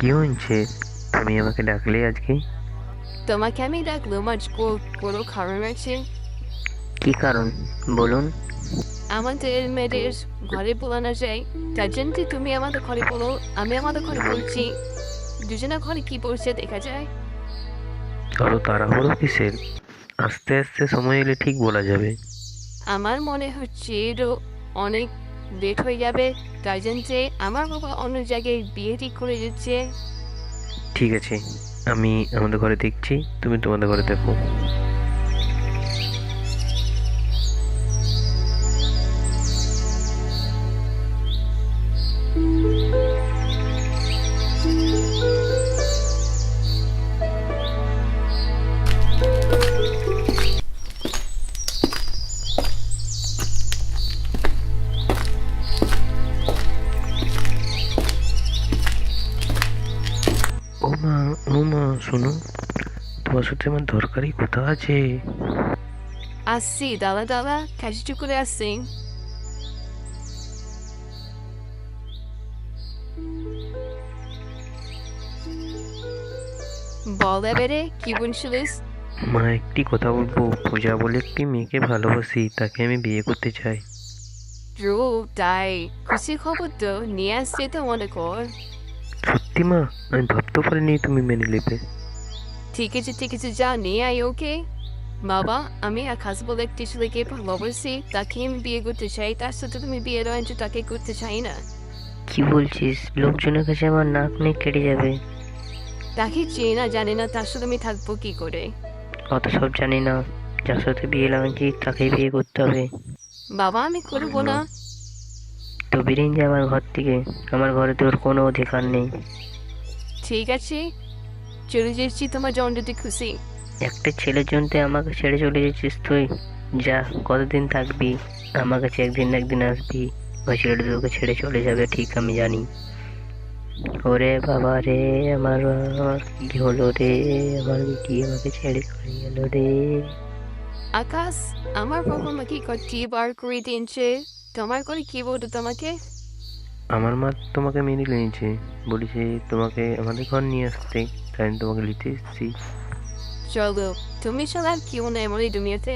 কি হয়েছে? তুমি আমাকে ডাকলে আজকে? তোমাকে আমি ডাকলাম আজ কোনো কারণ আছে? কি কারণ? বলুন। আমাদের মেয়েদের ঘরে বলানো যায়, তার জন্য তুমি আমাদের ঘরে বলো, আমি আমাদের ঘরে বলছি, দুজনের ঘরে কি পড়ছে দেখা যায়। আরো তাড়াহুড়ো কিসের? আস্তে আস্তে সময় এলে ঠিক বলা যাবে। আমার মনে হচ্ছে এরও অনেক লেট হয়ে যাবে, তাই জন্য আমার বাবা অন্য জায়গায় বিয়ে ঠিক করে দিচ্ছে। ঠিক আছে, আমি আমাদের ঘরে দেখছি, তুমি তোমাদের ঘরে দেখো। ও মা, ও মা, শোনো, তোমার সাথে আমার দরকারি কথা আছে। আসছি, দাদা দাদা কাজটি করে আসছি। বল এবারে কি বলছিলিস? মা, একটি কথা বলবো। পূজা বলে একটি মেয়েকে ভালোবাসি, তাকে আমি বিয়ে করতে চাই। ধ্রুব, তাই? খুশি খবর তো, নিয়ে আসছে তো মনে কর। সত্যি মা? আমি ভাবতেও পারিনি তুমি মেনে নেবে। ঠিক আছে, যা নিয়ে আয়, ওকে? বাবা, আমি আকাশ বলে একটি ছেলেকে ভালোবাসি, তাকে আমি বিয়ে করতে চাই, তার সাথে তুমি বিয়ের আয়োজন তাকে করতে চাই না। কি বলছিস? লোকজনের কাছে আমার নাক নেক কেটে যাবে। তাকে চেয়ে না জানি না, তার সাথে আমি থাকবো কি করে? অত সব জানি না, যার সাথে বিয়ে লাগছি তাকেই বিয়ে করতে হবে। বাবা, আমি করবো না। তো বেরিয়ে যা আমার ঘর থেকে। আমার ঘরে তোর কোনো অধিকার নেই। ঠিক আছে, চলে যাচ্ছি তোমার জন্ডতে খুশি। একটা ছেলের জন্য তুই আমাকে ছেড়ে চলে যাচ্ছিস তুই? যা, কতদিন থাকবি? আমার কাছে একদিন না একদিন আসবি। ওই ছেলেটা তোকে ছেড়ে চলে যাবে, ঠিক আমি জানি। ওরে বাবা রে, আমার বাবা, কি হলো রে? আমার বিটি আমাকে ছেড়ে চলে গেল রে। আকাশ, আমার বাবা আমাকে কটি বার করে দিয়েছে, তোমার করে কি বলতো তোমাকে? আমার মা তোমাকে মেনে নিয়েছে, বলেছে তোমাকে আমাদের ঘর নিয়ে আসতে, তাই আমি তোমাকে নিতে এসেছি। চলো, তুমি ছাড়া আর কেউ নেই আমার এই দুনিয়াতে।